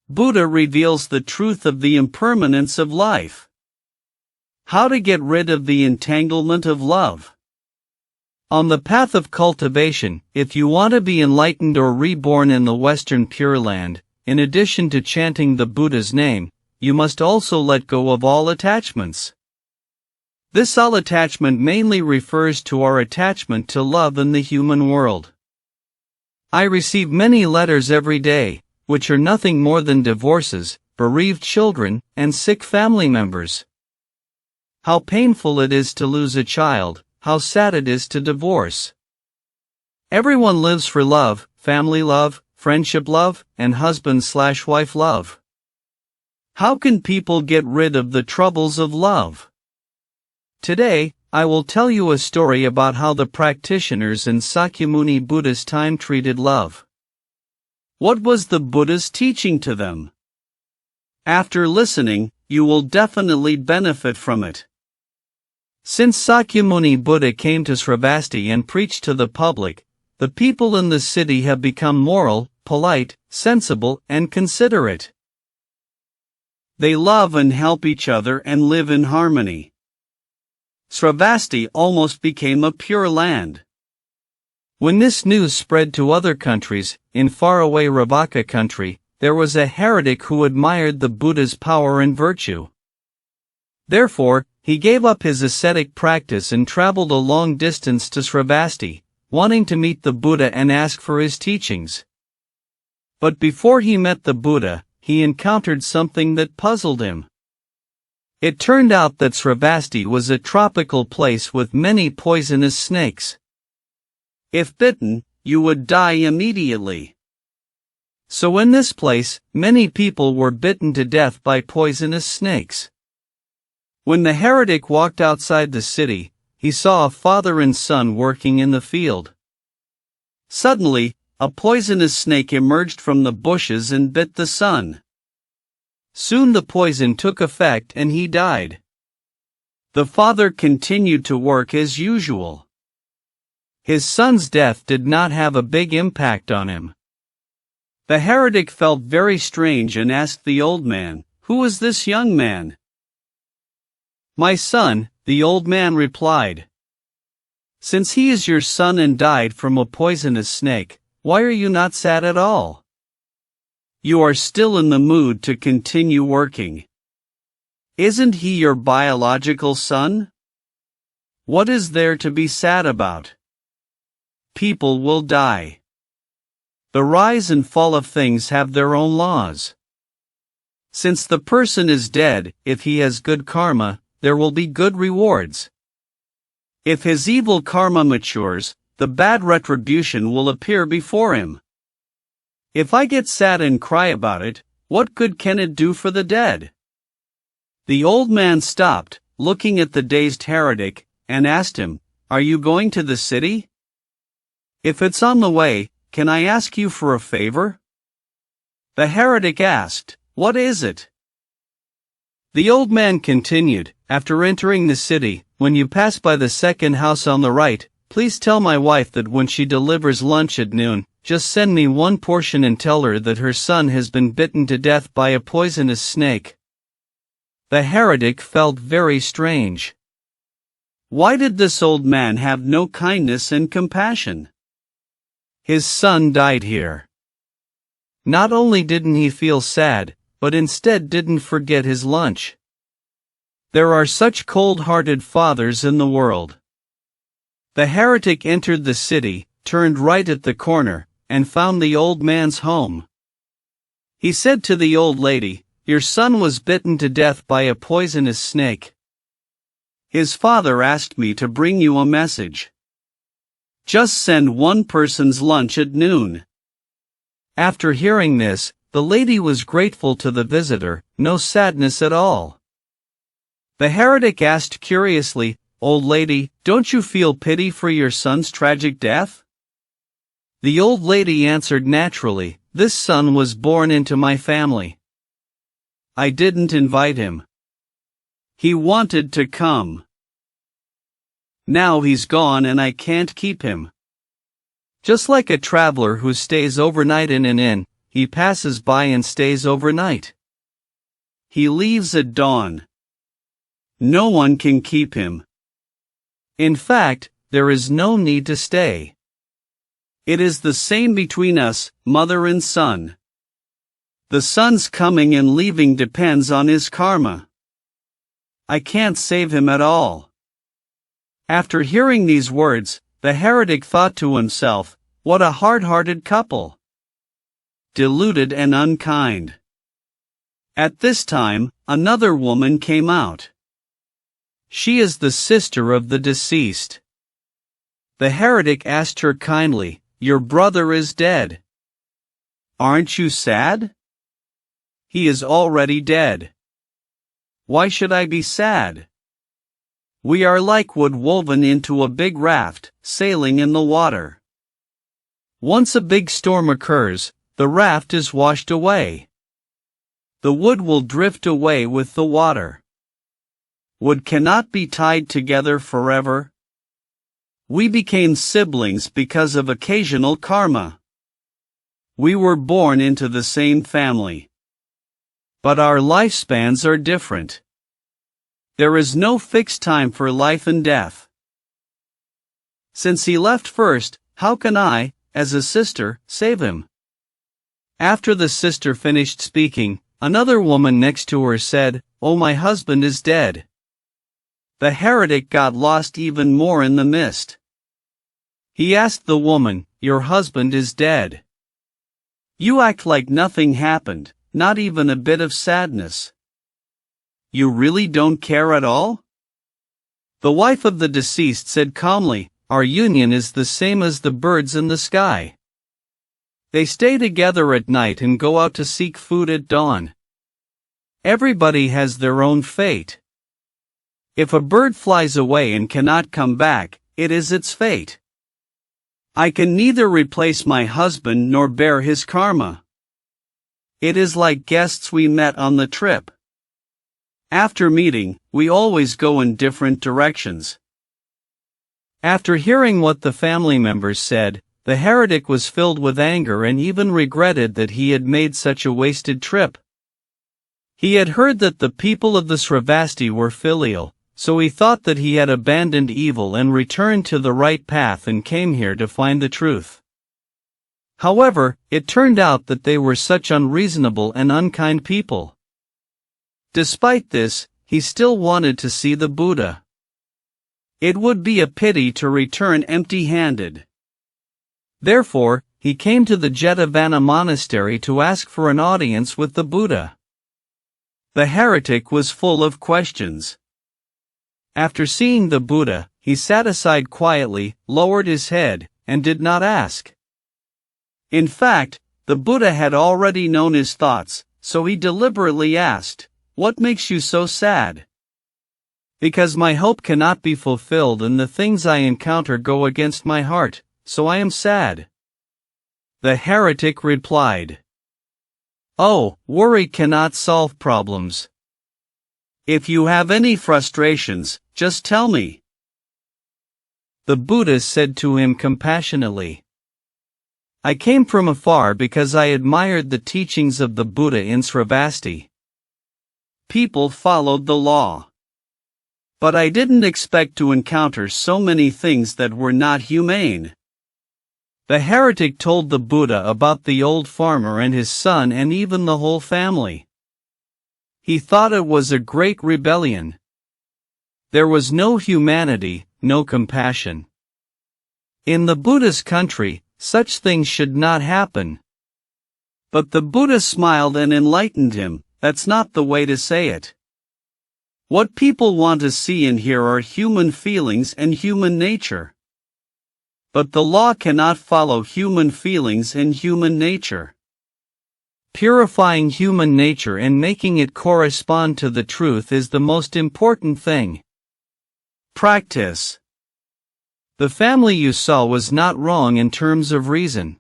Buddha reveals the truth of the impermanence of life. How to get rid of the entanglement of love. On the path of cultivation, if you want to be enlightened or reborn in the Western Pure Land, in addition to chanting the Buddha's name, you must also let go of all attachments. This all attachment mainly refers to our attachment to love in the human world. I receive many letters every day, which are nothing more than divorces, bereaved children, and sick family members. How painful it is to lose a child, how sad it is to divorce. Everyone lives for love, family love, friendship love, and husband/wife love. How can people get rid of the troubles of love? Today, I will tell you a story about how the practitioners in Sakyamuni Buddha's time treated love. What was the Buddha's teaching to them? After listening, you will definitely benefit from it. Since Sakyamuni Buddha came to Sravasti and preached to the public, the people in the city have become moral, polite, sensible, and considerate. They love and help each other and live in harmony. Sravasti almost became a pure land. When this news spread to other countries, in faraway Ravaka country, there was a heretic who admired the Buddha's power and virtue. Therefore, he gave up his ascetic practice and traveled a long distance to Sravasti, wanting to meet the Buddha and ask for his teachings. But before he met the Buddha, he encountered something that puzzled him. It turned out that Sravasti was a tropical place with many poisonous snakes. If bitten, you would die immediately. So in this place, many people were bitten to death by poisonous snakes. When the heretic walked outside the city, he saw a father and son working in the field. Suddenly, a poisonous snake emerged from the bushes and bit the son. Soon the poison took effect and he died. The father continued to work as usual. His son's death did not have a big impact on him. The heretic felt very strange and asked the old man, "Who is this young man?" "My son," the old man replied. "Since he is your son and died from a poisonous snake, why are you not sad at all? You are still in the mood to continue working. Isn't he your biological son? What is there to be sad about? People will die. The rise and fall of things have their own laws. Since the person is dead, if he has good karma, there will be good rewards. If his evil karma matures, the bad retribution will appear before him. If I get sad and cry about it, what good can it do for the dead?" The old man stopped, looking at the dazed heretic, and asked him, "Are you going to the city? If it's on the way, can I ask you for a favor?" The heretic asked, "What is it?" The old man continued, "After entering the city, when you pass by the second house on the right, please tell my wife that when she delivers lunch at noon, just send me one portion and tell her that her son has been bitten to death by a poisonous snake." The heretic felt very strange. Why did this old man have no kindness and compassion? His son died here. Not only didn't he feel sad, but instead didn't forget his lunch. There are such cold-hearted fathers in the world. The heretic entered the city, turned right at the corner, and found the old man's home. He said to the old lady, "Your son was bitten to death by a poisonous snake. His father asked me to bring you a message. Just send one person's lunch at noon." After hearing this, the lady was grateful to the visitor, no sadness at all. The heretic asked curiously, "Old lady, don't you feel pity for your son's tragic death?" The old lady answered naturally, "This son was born into my family. I didn't invite him. He wanted to come. Now he's gone and I can't keep him. Just like a traveler who stays overnight in an inn, he passes by and stays overnight. He leaves at dawn. No one can keep him. In fact, there is no need to stay. It is the same between us, mother and son. The son's coming and leaving depends on his karma. I can't save him at all. After hearing these words, the heretic thought to himself, what a hard-hearted couple. Deluded and unkind. At this time, another woman came out. She is the sister of the deceased. The heretic asked her kindly, "Your brother is dead. Aren't you sad?" "He is already dead. Why should I be sad? We are like wood woven into a big raft, sailing in the water. Once a big storm occurs, the raft is washed away. The wood will drift away with the water. Wood cannot be tied together forever. We became siblings because of occasional karma. We were born into the same family. But our lifespans are different. There is no fixed time for life and death. Since he left first, how can I, as a sister, save him?" After the sister finished speaking, another woman next to her said, "Oh, my husband is dead." The heretic got lost even more in the mist. He asked the woman, "Your husband is dead. You act like nothing happened, not even a bit of sadness. You really don't care at all?" The wife of the deceased said calmly, "Our union is the same as the birds in the sky. They stay together at night and go out to seek food at dawn. Everybody has their own fate. If a bird flies away and cannot come back, it is its fate. I can neither replace my husband nor bear his karma. It is like guests we met on the trip. After meeting, we always go in different directions." After hearing what the family members said, the heretic was filled with anger and even regretted that he had made such a wasted trip. He had heard that the people of the Sravasti were filial, so he thought that he had abandoned evil and returned to the right path and came here to find the truth. However, it turned out that they were such unreasonable and unkind people. Despite this, he still wanted to see the Buddha. It would be a pity to return empty-handed. Therefore, he came to the Jetavana monastery to ask for an audience with the Buddha. The heretic was full of questions. After seeing the Buddha, he sat aside quietly, lowered his head, and did not ask. In fact, the Buddha had already known his thoughts, so he deliberately asked, "What makes you so sad?" "Because my hope cannot be fulfilled and the things I encounter go against my heart, so I am sad." The heretic replied, "Oh, worry cannot solve problems. If you have any frustrations, just tell me." The Buddha said to him compassionately, "I came from afar because I admired the teachings of the Buddha in Sravasti. People followed the law. But I didn't expect to encounter so many things that were not humane." The heretic told the Buddha about the old farmer and his son and even the whole family. He thought it was a great rebellion. There was no humanity, no compassion. In the Buddha's country, such things should not happen. But the Buddha smiled and enlightened him, "That's not the way to say it. What people want to see and hear are human feelings and human nature. But the law cannot follow human feelings and human nature. Purifying human nature and making it correspond to the truth is the most important thing. Practice." The family you saw was not wrong in terms of reason.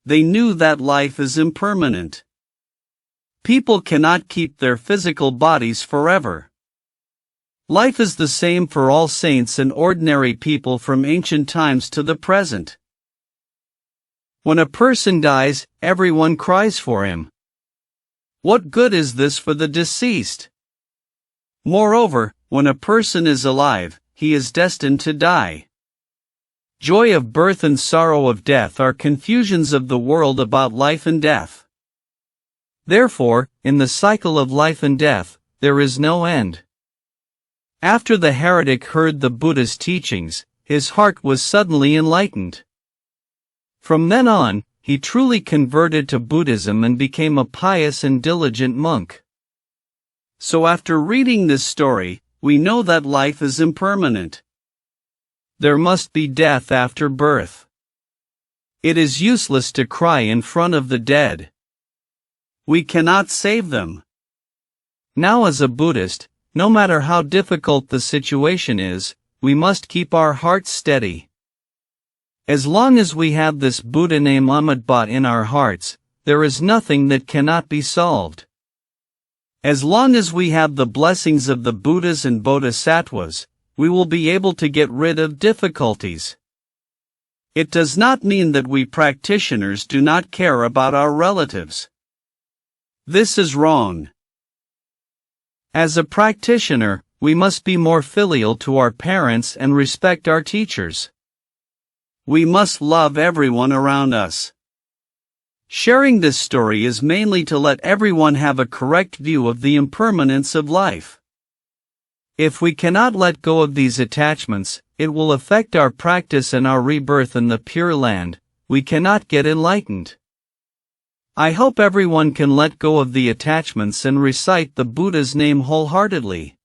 They knew that life is impermanent. People cannot keep their physical bodies forever. Life is the same for all saints and ordinary people from ancient times to the present. When a person dies, everyone cries for him. What good is this for the deceased? Moreover, when a person is alive, he is destined to die. Joy of birth and sorrow of death are confusions of the world about life and death. Therefore, in the cycle of life and death, there is no end. After the heretic heard the Buddha's teachings, his heart was suddenly enlightened. From then on, he truly converted to Buddhism and became a pious and diligent monk. So after reading this story, we know that life is impermanent. There must be death after birth. It is useless to cry in front of the dead. We cannot save them. Now as a Buddhist, no matter how difficult the situation is, we must keep our hearts steady. As long as we have this Buddha name Amitabha in our hearts, there is nothing that cannot be solved. As long as we have the blessings of the Buddhas and Bodhisattvas, we will be able to get rid of difficulties. It does not mean that we practitioners do not care about our relatives. This is wrong. As a practitioner, we must be more filial to our parents and respect our teachers. We must love everyone around us. Sharing this story is mainly to let everyone have a correct view of the impermanence of life. If we cannot let go of these attachments, it will affect our practice and our rebirth in the Pure Land. We cannot get enlightened. I hope everyone can let go of the attachments and recite the Buddha's name wholeheartedly.